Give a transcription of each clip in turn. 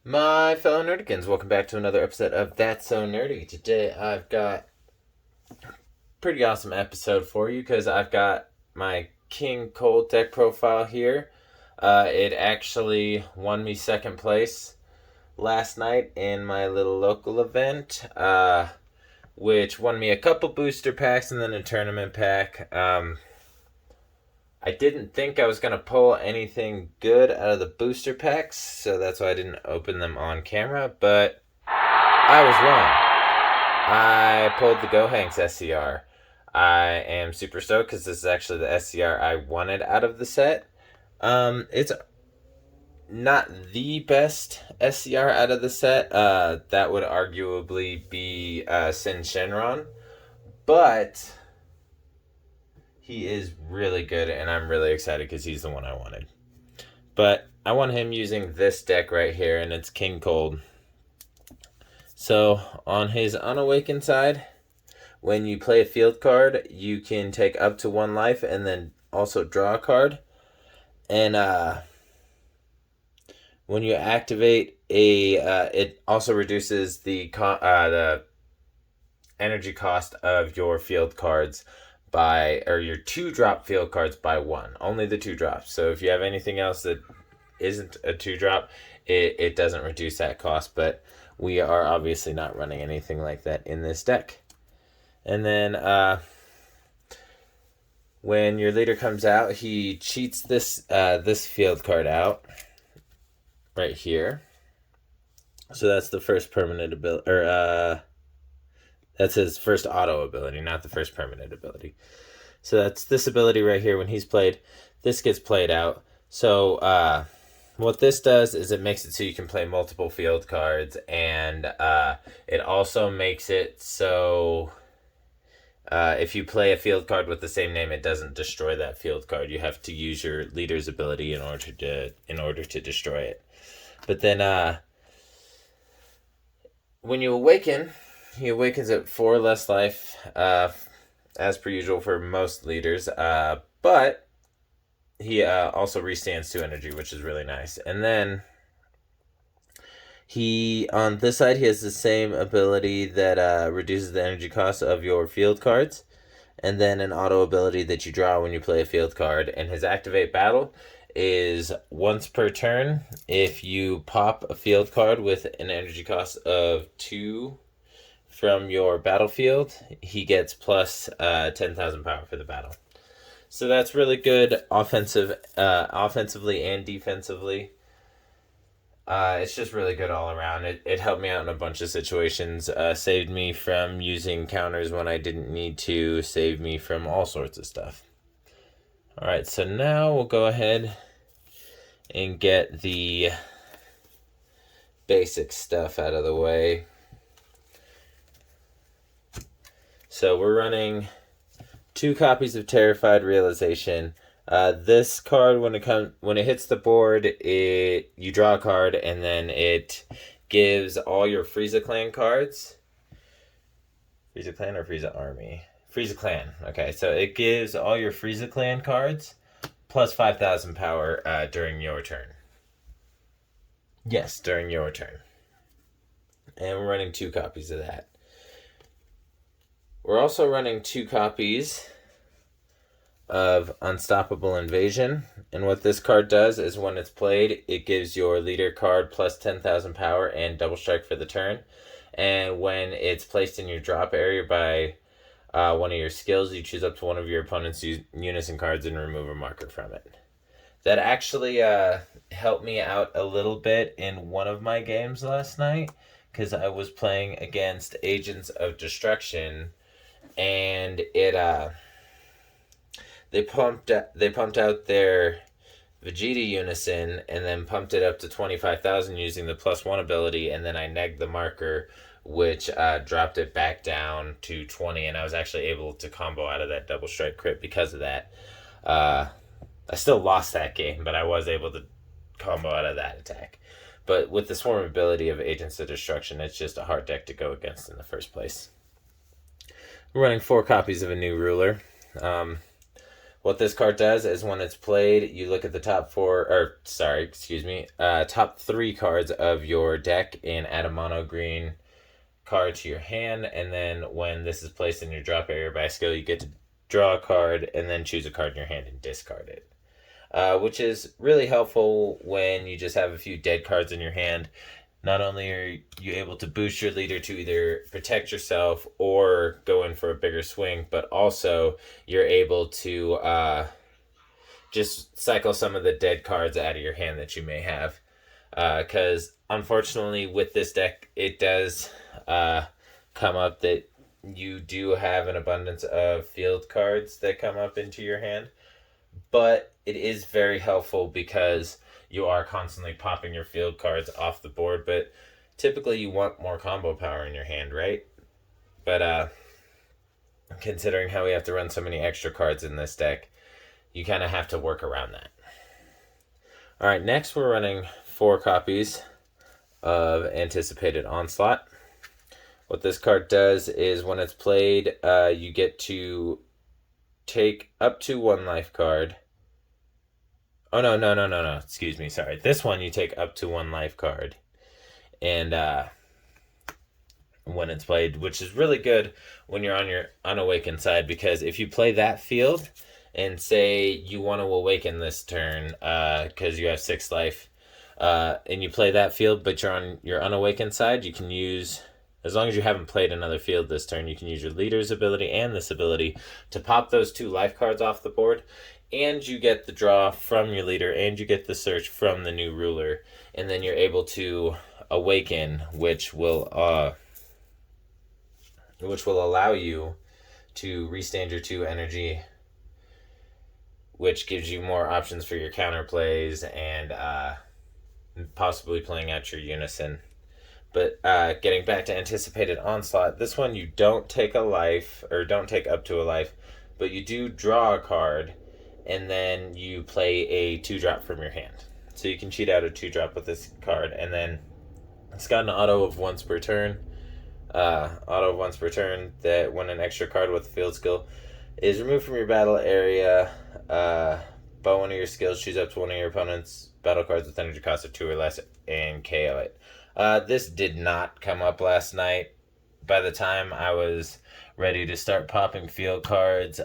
My fellow nerdigans, welcome back to another episode of That's So Nerdy. Today I've got a pretty awesome episode for you because I've got my King Cold deck profile here. It actually won me second place last night in my little local event, which won me a couple booster packs and then a tournament pack. I didn't think I was going to pull anything good out of the booster packs, so that's why I didn't open them on camera, but I was wrong. I pulled the Gohanks SCR. I am super stoked because this is actually the SCR I wanted out of the set. It's not the best SCR out of the set. That would arguably be Sin Shenron, but he is really good, and I'm really excited because he's the one I wanted. But I want him using this deck right here, and it's King Cold. So on his Unawakened side, when you play a field card, you can take up to one life and then also draw a card. And when you activate it also reduces the energy cost of your field cards or your 2-drop field cards by 1. Only the 2 drops. So if you have anything else that isn't a 2-drop, it doesn't reduce that cost. But we are obviously not running anything like that in this deck. And then when your leader comes out, he cheats this field card out right here. So that's the first permanent ability, or that's his first auto ability, not the first permanent ability. So that's this ability right here. When he's played, this gets played out. So what this does is it makes it so you can play multiple field cards, and it also makes it so if you play a field card with the same name, it doesn't destroy that field card. You have to use your leader's ability in order to destroy it. But then when you awaken, he awakens at 4 less life, as per usual for most leaders. But he also restands 2 energy, which is really nice. And then he, on this side, he has the same ability that reduces the energy cost of your field cards, and then an auto ability that you draw when you play a field card. And his activate battle is once per turn. If you pop a field card with an energy cost of 2 from your battlefield, he gets plus 10,000 power for the battle. So that's really good offensively and defensively. It's just really good all around. It helped me out in a bunch of situations. Saved me from using counters when I didn't need to. Saved me from all sorts of stuff. Alright, so now we'll go ahead and get the basic stuff out of the way. So we're running 2 copies of Terrified Realization. This card, when it hits the board, you draw a card, and then it gives all your Frieza Clan cards. Frieza Clan or Frieza Army? Frieza Clan. Okay, so it gives all your Frieza Clan cards plus 5,000 power during your turn. Yes, during your turn. And we're running 2 copies of that. We're also running 2 copies of Unstoppable Invasion, and what this card does is when it's played, it gives your leader card plus 10,000 power and double strike for the turn, and when it's placed in your drop area by one of your skills, you choose up to one of your opponent's unison cards and remove a marker from it. That actually helped me out a little bit in one of my games last night, because I was playing against Agents of Destruction, and they pumped out their Vegeta Unison and then pumped it up to 25,000 using the +1 ability, and then I negged the marker, which dropped it back down to 20, and I was actually able to combo out of that double strike crit because of that. I still lost that game, but I was able to combo out of that attack. But with the swarm ability of Agents of Destruction, it's just a hard deck to go against in the first place. We're running 4 copies of a new ruler. What this card does is when it's played, you look at the top 3 cards of your deck and add a mono green card to your hand, and then when this is placed in your drop area by skill, you get to draw a card and then choose a card in your hand and discard it. Which is really helpful when you just have a few dead cards in your hand. Not only are you able to boost your leader to either protect yourself or go in for a bigger swing, but also you're able to just cycle some of the dead cards out of your hand that you may have. Because unfortunately with this deck, it does come up that you do have an abundance of field cards that come up into your hand. But it is very helpful because you are constantly popping your field cards off the board, but typically you want more combo power in your hand, right? But considering how we have to run so many extra cards in this deck, you kind of have to work around that. Alright, next we're running 4 copies of Anticipated Onslaught. What this card does is when it's played, you get to take up to 1 life card. Oh, no. Excuse me, sorry. This one you take up to 1 life card. And when it's played, which is really good when you're on your unawakened side, because if you play that field and say you want to awaken this turn because you have 6 life, and you play that field but you're on your unawakened side, you can use, as long as you haven't played another field this turn, you can use your leader's ability and this ability to pop those 2 life cards off the board, and you get the draw from your leader, and you get the search from the new ruler, and then you're able to awaken, which will allow you to restand your 2 energy, which gives you more options for your counter plays and possibly playing out your unison. But getting back to Anticipated Onslaught, this one you don't take a life, or don't take up to a life, but you do draw a card, and then you play a 2-drop from your hand. So you can cheat out a 2-drop with this card, and then it's got an auto of once per turn. That when an extra card with field skill is removed from your battle area, by one of your skills, choose up to one of your opponent's battle cards with energy cost of 2 or less and KO it. This did not come up last night. By the time I was ready to start popping field cards,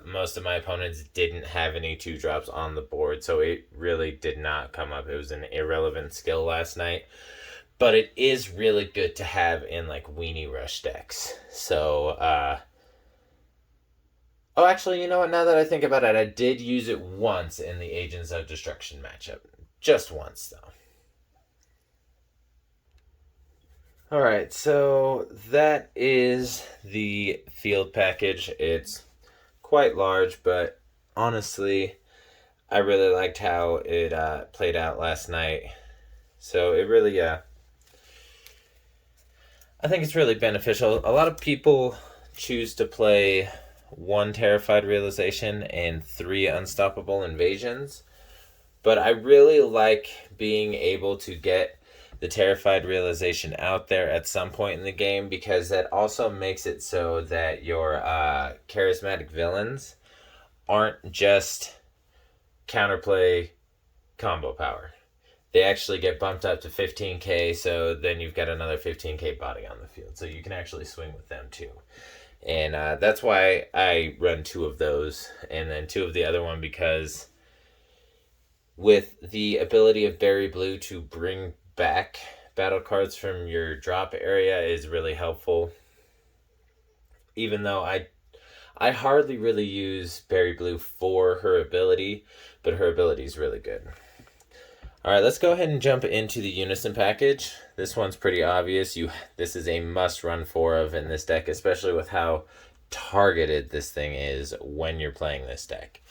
most of my opponents didn't have any 2-drops on the board, so it really did not come up. It was an irrelevant skill last night, but it is really good to have in like Weenie Rush decks. So actually, you know what, now that I think about it, I did use it once in the Agents of Destruction matchup. Just once, though. Alright, so that is the field package. It's quite large, but honestly, I really liked how it played out last night. So it really, I think it's really beneficial. A lot of people choose to play 1 Terrified Realization and 3 Unstoppable Invasions, but I really like being able to get the Terrified Realization out there at some point in the game, because that also makes it so that your charismatic villains aren't just counterplay combo power. They actually get bumped up to 15k, so then you've got another 15k body on the field, so you can actually swing with them too. And that's why I run 2 of those, and then 2 of the other one, because with the ability of Berry Blue to bring back battle cards from your drop area is really helpful. Even though I hardly really use Berry Blue for her ability, but her ability is really good. Alright, let's go ahead and jump into the Unison package. This one's pretty obvious. This is a must run 4 of in this deck, especially with how targeted this thing is when you're playing this deck.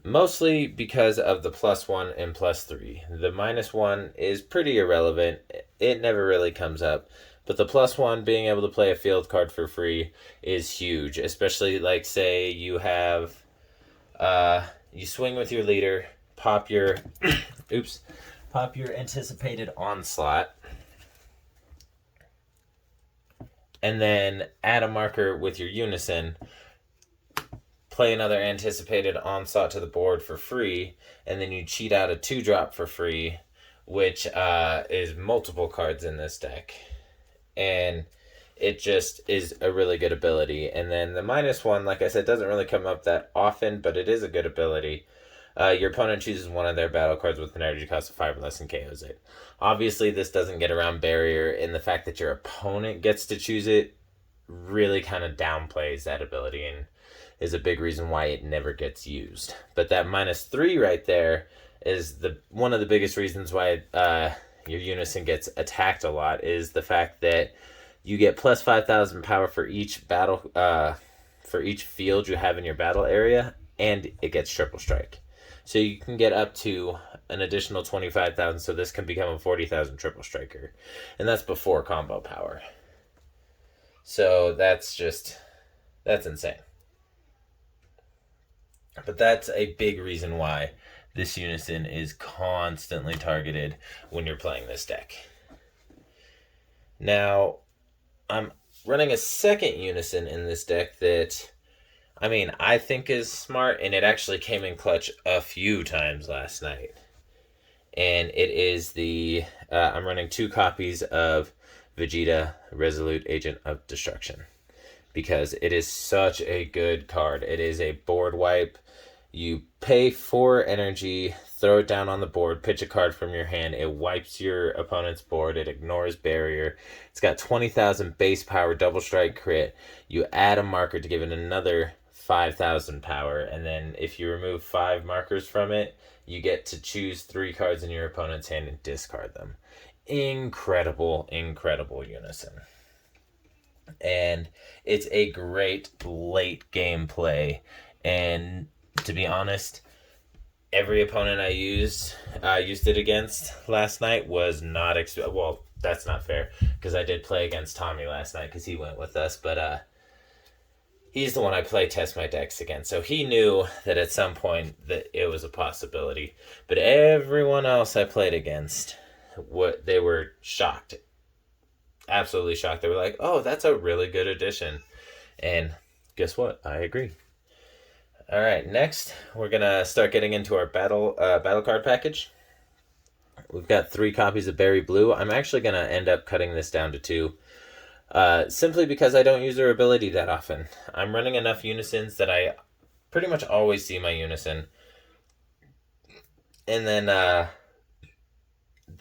Mostly because of the +1 and +3. The -1 is pretty irrelevant. It never really comes up. But the +1, being able to play a field card for free, is huge. Especially, like, say you have, you swing with your leader, pop your, pop your Anticipated Onslaught, and then add a marker with your Unison, play another Anticipated Onslaught to the board for free, and then you cheat out a 2-drop for free, which is multiple cards in this deck. And it just is a really good ability. And then the -1, like I said, doesn't really come up that often, but it is a good ability. Your opponent chooses one of their battle cards with an energy cost of 5 or less and KOs it. Obviously, this doesn't get around barrier, and the fact that your opponent gets to choose it really kind of downplays that ability and is a big reason why it never gets used. But that -3 right there is one of the biggest reasons why your Unison gets attacked a lot, is the fact that you get plus 5,000 power for each battle for each field you have in your battle area, and it gets triple strike. So you can get up to an additional 25,000, so this can become a 40,000 triple striker. And that's before combo power. So that's insane. But that's a big reason why this Unison is constantly targeted when you're playing this deck. Now, I'm running a second Unison in this deck that, I think is smart, and it actually came in clutch a few times last night. And it is I'm running 2 copies of Vegeta, Resolute Agent of Destruction, because it is such a good card. It is a board wipe. You pay 4 energy, throw it down on the board, pitch a card from your hand. It wipes your opponent's board. It ignores barrier. It's got 20,000 base power, double strike crit. You add a marker to give it another 5,000 power, and then if you remove 5 markers from it, you get to choose 3 cards in your opponent's hand and discard them. Incredible Unison. And it's a great late game play. And to be honest, every opponent I used it against last night was not well, that's not fair, because I did play against Tommy last night because he went with us, but he's the one I play test my decks against, so he knew that at some point that it was a possibility. But everyone else I played against, they were shocked. Absolutely shocked. They were like, oh, that's a really good addition. And guess what? I agree. All right, next we're going to start getting into our battle card package. We've got 3 copies of Berry Blue. I'm actually going to end up cutting this down to 2. Simply because I don't use their ability that often. I'm running enough Unisons that I pretty much always see my Unison. And then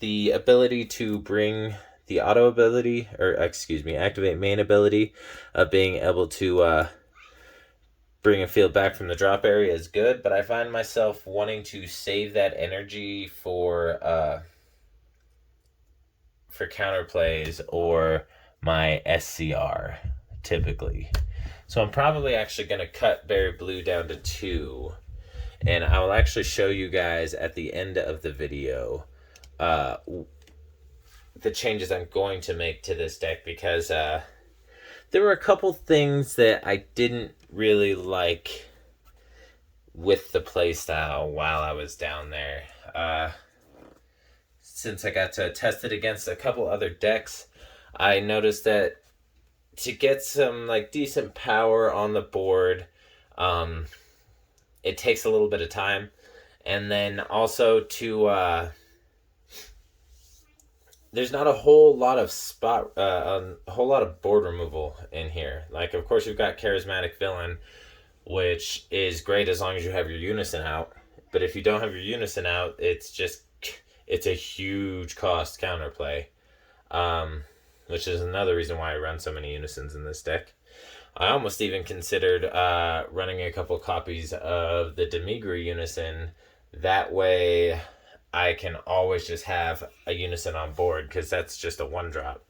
the ability to bring the auto ability, activate main ability of being able to bring a field back from the drop area is good, but I find myself wanting to save that energy for counterplays or my SCR, typically. So I'm probably actually going to cut Berry Blue down to 2, and I will actually show you guys at the end of the video the changes I'm going to make to this deck, because there were a couple things that I didn't really like with the playstyle while I was down there. Since I got to test it against a couple other decks, I noticed that to get some decent power on the board, it takes a little bit of time, and then also to there's not a whole lot of board removal in here. Like, of course, you've got Charismatic Villain, which is great as long as you have your Unison out. But if you don't have your Unison out, it's a huge cost counterplay. Which is another reason why I run so many Unisons in this deck. I almost even considered running a couple copies of the Demigre Unison. That way I can always just have a Unison on board, because that's just a 1-drop.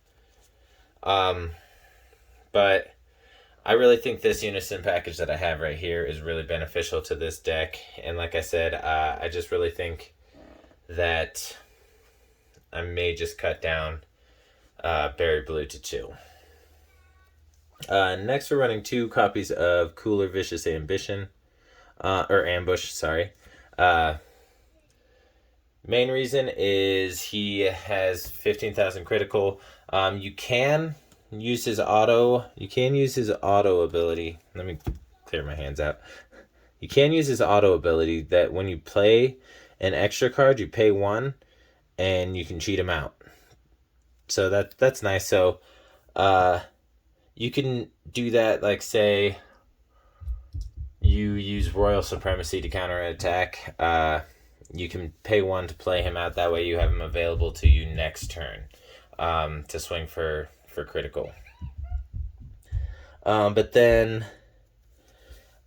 But I really think this Unison package that I have right here is really beneficial to this deck. And like I said, I just really think that I may just cut down Berry Blue to 2. Next, we're running 2 copies of Cooler Vicious Ambush. Main reason is he has 15,000 critical. You can use his auto ability. Let me clear my hands out. You can use his auto ability that when you play an extra card, you pay 1 and you can cheat him out. So that's nice. So you can do that, like say you use Royal Supremacy to counterattack. You can pay 1 to play him out. That way you have him available to you next turn to swing for critical. But then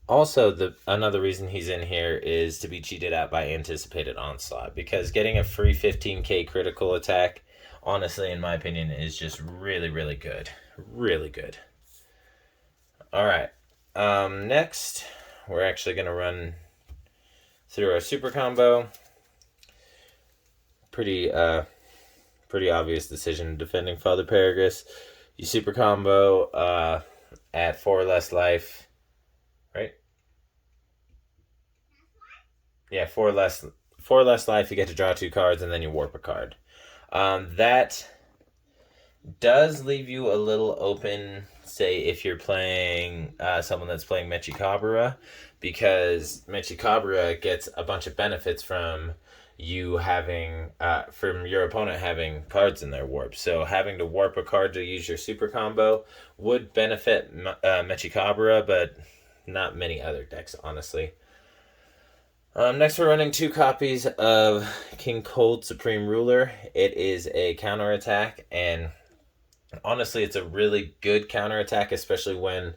also another reason he's in here is to be cheated out by Anticipated Onslaught, because getting a free 15k critical attack, honestly, in my opinion, is just really, really good. Really good. Alright. Next, we're actually going to run through our super combo. Pretty obvious decision, defending Father Paragus. You super combo at 4 less life, right? Yeah, 4 less life. You get to draw 2 cards, and then you warp a card. That does leave you a little open, say, if you're playing someone that's playing Mechikabura, because Mechikabura gets a bunch of benefits from you having, from your opponent having cards in their warp. So having to warp a card to use your super combo would benefit Mechikabura, but not many other decks, honestly. Next, we're running 2 copies of King Cold Supreme Ruler. It is a counterattack, and honestly, it's a really good counterattack, especially when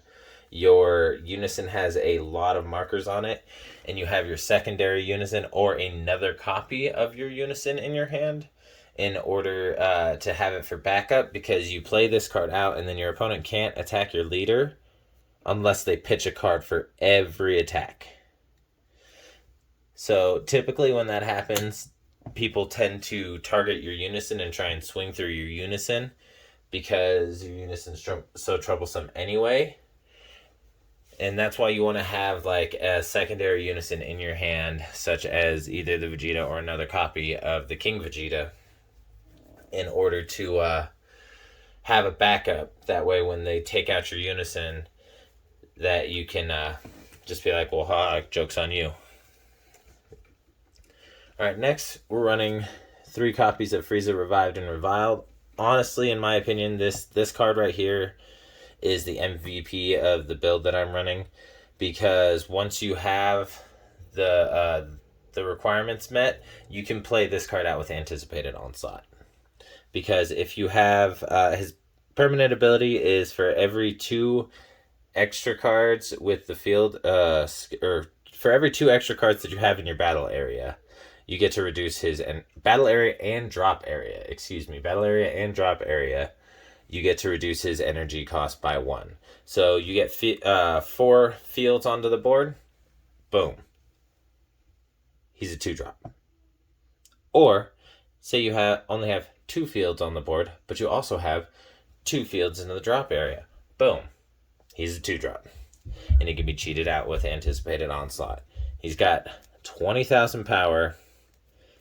your Unison has a lot of markers on it, and you have your secondary Unison or another copy of your Unison in your hand in order to have it for backup, because you play this card out, and then your opponent can't attack your leader unless they pitch a card for every attack. So typically when that happens, people tend to target your Unison and try and swing through your Unison, because your Unison's so troublesome anyway. And that's why you want to have like a secondary Unison in your hand, such as either the Vegeta or another copy of the King Vegeta, in order to have a backup. That way when they take out your Unison, that you can just be like, well, joke's on you. Alright, next we're running 3 copies of Frieza Revived and Reviled. Honestly, in my opinion, this card right here is the MVP of the build that I'm running, because once you have the requirements met, you can play this card out with Anticipated Onslaught. Because if you have his permanent ability is for every 2 extra cards with the field, or for every 2 extra cards that you have in your battle area, you get to reduce his battle area and drop area. You get to reduce his energy cost by 1. So you get 4 fields onto the board. Boom. He's a 2-drop. Or say you only have 2 fields on the board, but you also have 2 fields into the drop area. Boom. He's a 2-drop. And he can be cheated out with Anticipated Onslaught. He's got 20,000 power.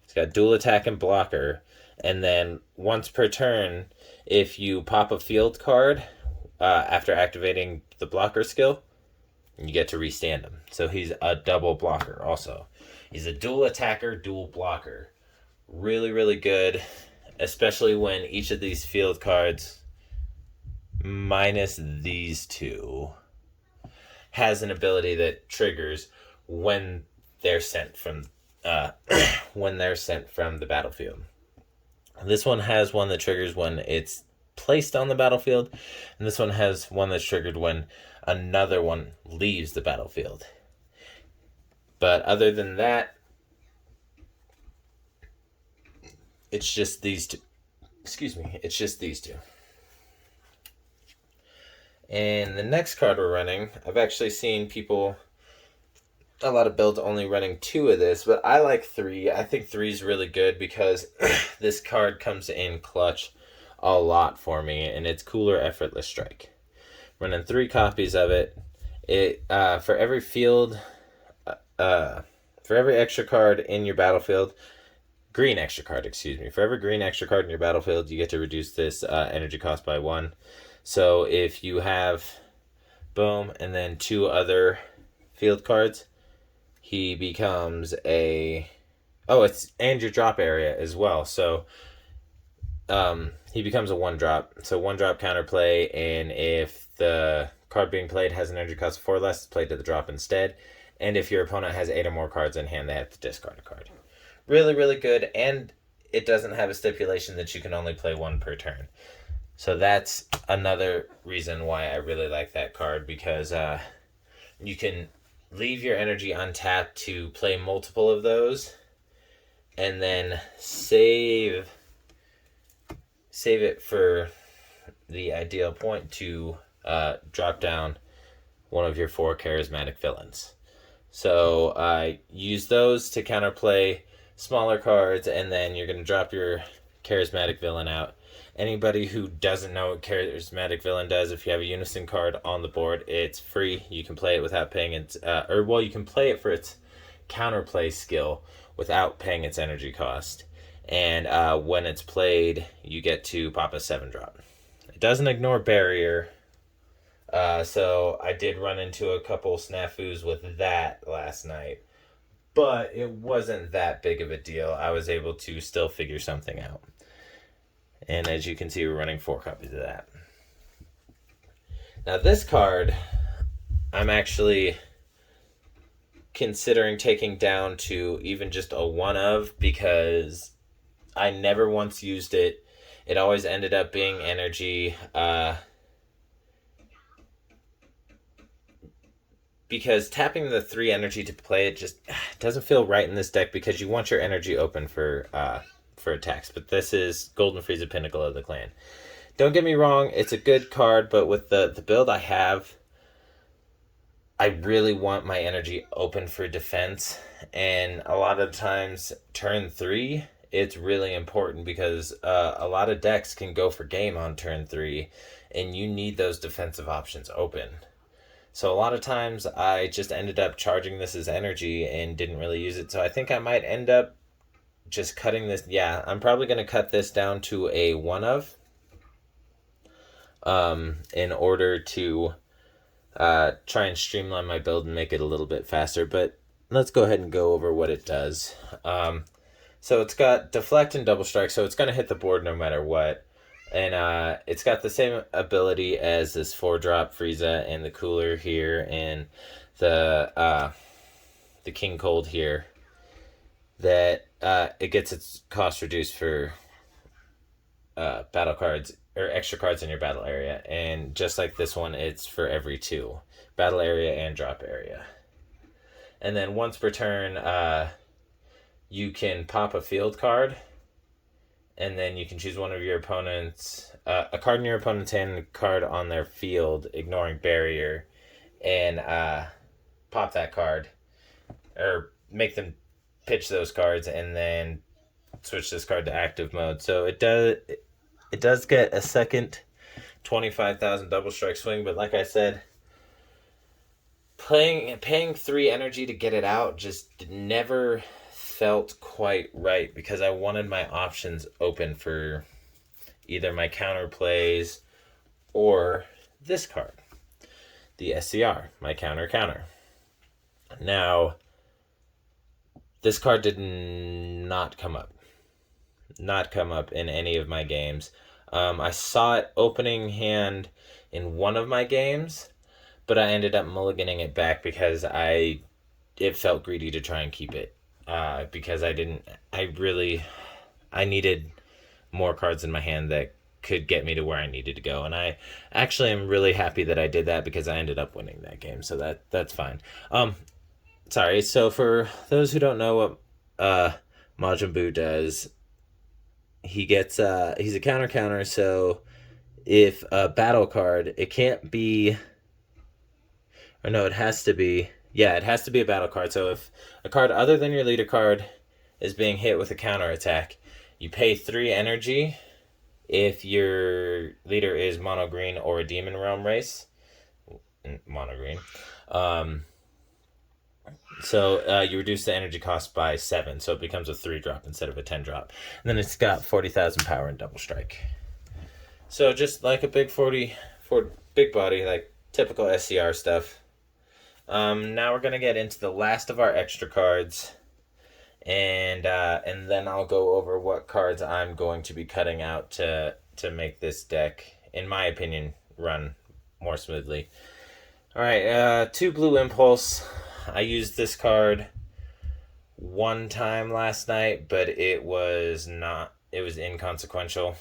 He's got dual attack and blocker. And then once per turn, if you pop a field card after activating the blocker skill, you get to restand him. So he's a double blocker also. He's a dual attacker, dual blocker. Really, really good, especially when each of these field cards, minus these 2, has an ability that triggers when they're sent from the battlefield. This one has one that triggers when it's placed on the battlefield, and this one has one that's triggered when another one leaves the battlefield. But other than that, it's just these 2. It's just these 2. And the next card we're running, I've actually seen a lot of builds only running 2 of this, but I like 3. I think 3 is really good because this card comes in clutch a lot for me, and it's Cooler Effortless Strike. Running 3 copies of it. For every extra card in your battlefield, for every green extra card in your battlefield, you get to reduce this energy cost by 1. So if you have boom and then 2 other field cards, he becomes a... Oh, it's and your drop area as well. So he becomes a 1-drop. So 1-drop counterplay, and if the card being played has an energy cost of 4 or less, it's played to the drop instead. And if your opponent has 8 or more cards in hand, they have to discard a card. Really, really good, and it doesn't have a stipulation that you can only play 1 per turn. So that's another reason why I really like that card, because you can leave your energy untapped to play multiple of those, and then save it for the ideal point to drop down one of your 4 charismatic villains. So use those to counterplay smaller cards, and then you're going to drop your charismatic villain out. Anybody who doesn't know what charismatic villain does, if you have a unison card on the board, it's free. You can play it without paying its you can play it for its counterplay skill without paying its energy cost. And when it's played, you get to pop a 7-drop. It doesn't ignore barrier. So I did run into a couple snafus with that last night, but it wasn't that big of a deal. I was able to still figure something out. And as you can see, we're running 4 copies of that. Now this card, I'm actually considering taking down to even just a 1 of, because I never once used it. It always ended up being energy, because tapping the 3 energy to play it just doesn't feel right in this deck, because you want your energy open for attacks. But this is Golden Frieza, Pinnacle of the Clan. Don't get me wrong, it's a good card, but with the build I have, I really want my energy open for defense. And a lot of times, turn 3, it's really important, because a lot of decks can go for game on turn 3, and you need those defensive options open. So a lot of times I just ended up charging this as energy and didn't really use it. So I think I might end up just cutting this. Yeah, I'm probably going to cut this down to a 1 of in order to try and streamline my build and make it a little bit faster. But let's go ahead and go over what it does. So it's got deflect and double strike, so it's going to hit the board no matter what. And it's got the same ability as this 4-drop Frieza and the Cooler here and the King Cold here, that it gets its cost reduced for battle cards or extra cards in your battle area. And just like this one, it's for every 2 battle area and drop area. And then once per turn, you can pop a field card, and then you can choose one of your opponent's a card in your opponent's hand and a card on their field, ignoring barrier, and pop that card, or make them pitch those cards, and then switch this card to active mode. So it does get a second 25,000 double strike swing, but like I said, paying 3 energy to get it out just never felt quite right, because I wanted my options open for either my counter plays or this card, the SCR, my counter. Now, this card did not come up in any of my games. I saw it opening hand in one of my games, but I ended up mulliganing it back because it felt greedy to try and keep it. Because I needed more cards in my hand that could get me to where I needed to go. And I actually am really happy that I did that, because I ended up winning that game. So that's fine. Sorry. So for those who don't know what Majin Buu does, he gets he's a counter. So if a battle card, it can't be, or no, it has to be. Yeah, it has to be a battle card. So if a card other than your leader card is being hit with a counter attack, you pay 3 energy if your leader is mono green or a Demon Realm race. Mono green. So you reduce the energy cost by 7, so it becomes a 3-drop instead of a 10-drop. And then it's got 40,000 power and double strike. So just like a big big body, like typical SCR stuff. Now we're gonna get into the last of our extra cards, and then I'll go over what cards I'm going to be cutting out to make this deck, in my opinion, run more smoothly. All right, 2 blue impulse. I used this card one time last night, but it was inconsequential.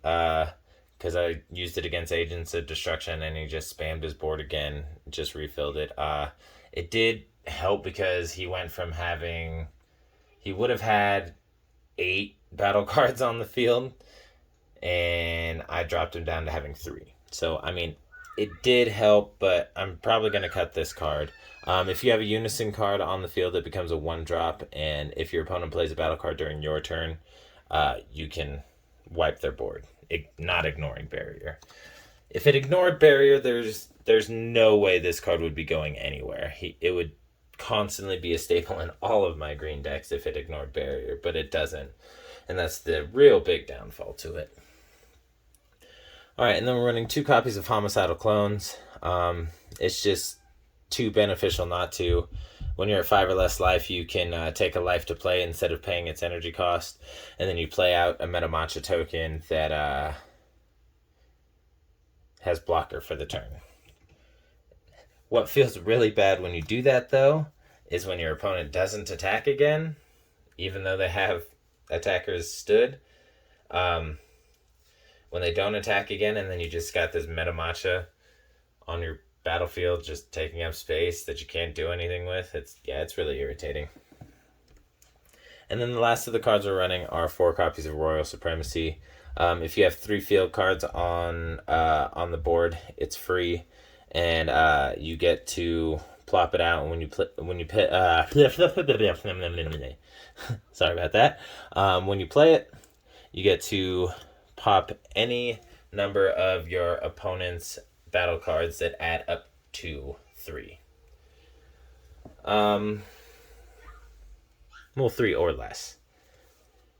Because I used it against Agents of Destruction, and he just spammed his board again, just refilled it. It did help because he would have had 8 battle cards on the field, and I dropped him down to having 3. So, I mean, it did help, but I'm probably going to cut this card. If you have a Unison card on the field, it becomes a 1-drop, and if your opponent plays a battle card during your turn, you can wipe their board, not ignoring Barrier. If it ignored Barrier, there's no way this card would be going anywhere. It would constantly be a staple in all of my green decks if it ignored Barrier, but it doesn't. And that's the real big downfall to it. Alright, and then we're running 2 copies of Homicidal Clones. It's just too beneficial not to. When you're at 5 or less life, you can take a life to play instead of paying its energy cost. And then you play out a Metamacha token that has blocker for the turn. What feels really bad when you do that, though, is when your opponent doesn't attack again, even though they have attackers stood. When they don't attack again, and then you just got this Metamacha on your battlefield just taking up space that you can't do anything with. It's really irritating. And then the last of the cards we're running are 4 copies of Royal Supremacy. If you have 3 field cards on the board, it's free, and you get to plop it out when you sorry about that. When you play it, you get to pop any number of your opponent's battle cards that add up to 3. 3 or less.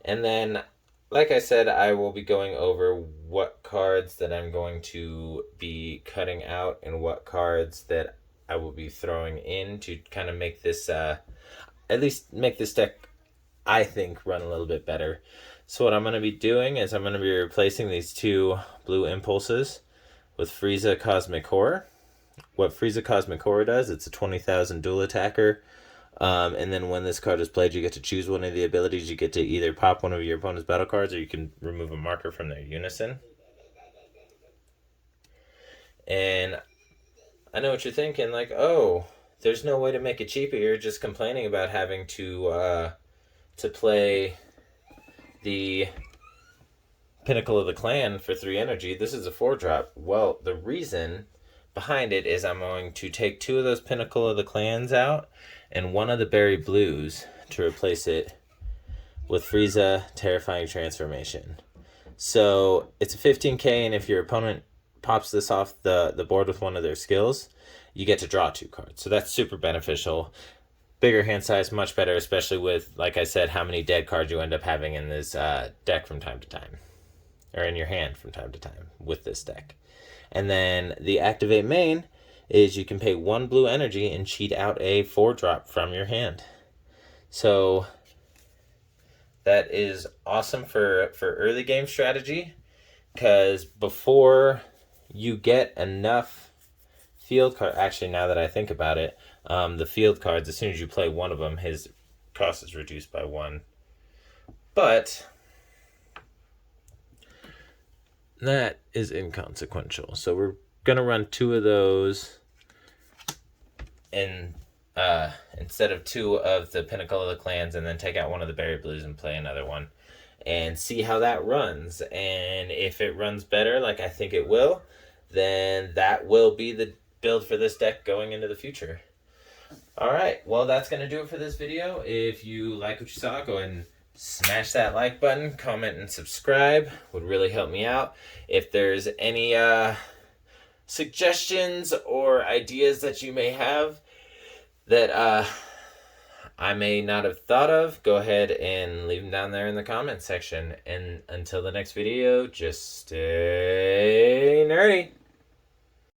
And then, like I said, I will be going over what cards that I'm going to be cutting out and what cards that I will be throwing in to kind of make this, at least make this deck, I think, run a little bit better. So what I'm going to be doing is I'm going to be replacing these 2 blue impulses with Frieza Cosmic Horror. What Frieza Cosmic Horror does, it's a 20,000 dual attacker. And then when this card is played, you get to choose one of the abilities. You get to either pop one of your opponent's battle cards, or you can remove a marker from their Unison. And I know what you're thinking, like, oh, there's no way to make it cheaper. You're just complaining about having to play the Pinnacle of the Clan for 3 energy. This is a 4-drop. Well, the reason behind it is I'm going to take 2 of those Pinnacle of the Clans out and 1 of the Berry Blues to replace it with Frieza Terrifying Transformation. So it's a 15k, and if your opponent pops this off the board with one of their skills, you get to draw 2 cards. So that's super beneficial. Bigger hand size, much better, especially with, like I said, how many dead cards you end up having in this deck from time to time. Or in your hand from time to time with this deck. And then the activate main is you can pay 1 blue energy and cheat out a 4-drop from your hand. So that is awesome for early game strategy, because before you get enough field card, actually now that I think about it, the field cards, as soon as you play one of them, his cost is reduced by 1. But that is inconsequential. So we're going to run 2 of those, and instead of 2 of the Pinnacle of the Clans, and then take out 1 of the Berry Blues and play another one, and see how that runs. And if it runs better, like I think it will, then that will be the build for this deck going into the future. Alright, well, that's going to do it for this video. If you like what you saw, go ahead and smash that like button, comment, and subscribe. Would really help me out. If there's any suggestions or ideas that you may have that I may not have thought of, go ahead and leave them down there in the comment section. And until the next video, just stay nerdy.